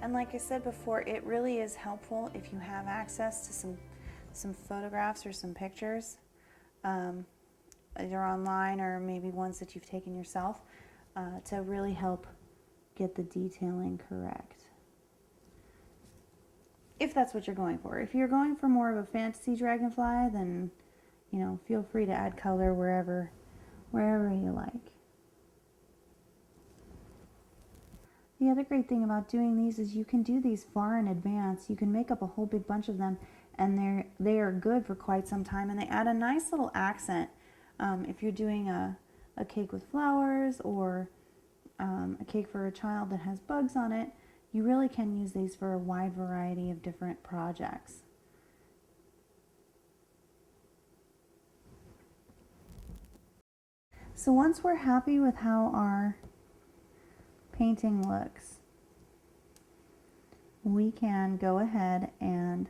And like I said before, it really is helpful if you have access to some photographs or some pictures, either online or maybe ones that you've taken yourself, to really help get the detailing correct. If that's what you're going for. If you're going for more of a fantasy dragonfly, then, you know, feel free to add color wherever you like. The other great thing about doing these is you can do these far in advance. You can make up a whole big bunch of them, and they are good for quite some time, and they add a nice little accent. If you're doing a cake with flowers, or a cake for a child that has bugs on it, you really can use these for a wide variety of different projects. So once we're happy with how our painting looks, we can go ahead and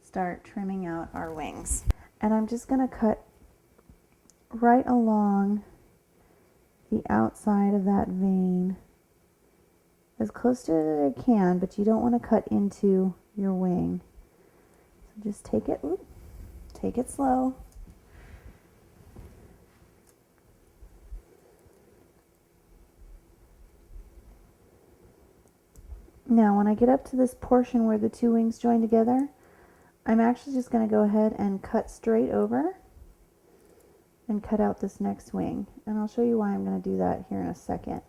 start trimming out our wings. And I'm just going to cut right along the outside of that vein as close to it as I can, but you don't want to cut into your wing. So just take it slow. Now when I get up to this portion where the two wings join together, I'm actually just going to go ahead and cut straight over and cut out this next wing. And I'll show you why I'm going to do that here in a second.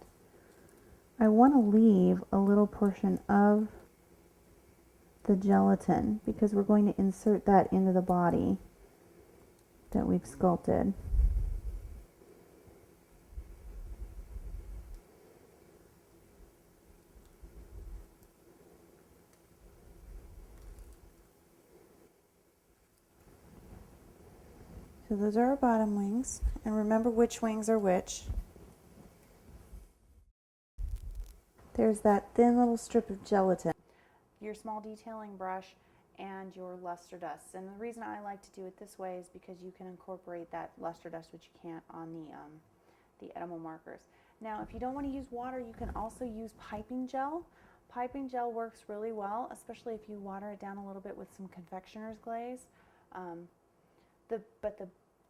I want to leave a little portion of the gelatin because we're going to insert that into the body that we've sculpted. So those are our bottom wings, and remember which wings are which. There's that thin little strip of gelatin, your small detailing brush, and your luster dust. And the reason I like to do it this way is because you can incorporate that luster dust, which you can't on the edible markers. Now, if you don't want to use water, you can also use piping gel. Piping gel works really well, especially if you water it down a little bit with some confectioner's glaze.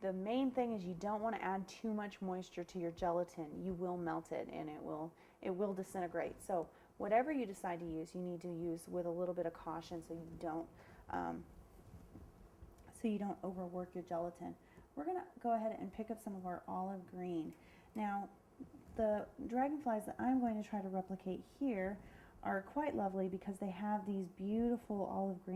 The main thing is you don't want to add too much moisture to your gelatin. You will melt it, and it will disintegrate. So whatever you decide to use, you need to use with a little bit of caution so you don't overwork your gelatin. We're going to go ahead and pick up some of our olive green. Now, the dragonflies that I'm going to try to replicate here are quite lovely because they have these beautiful olive green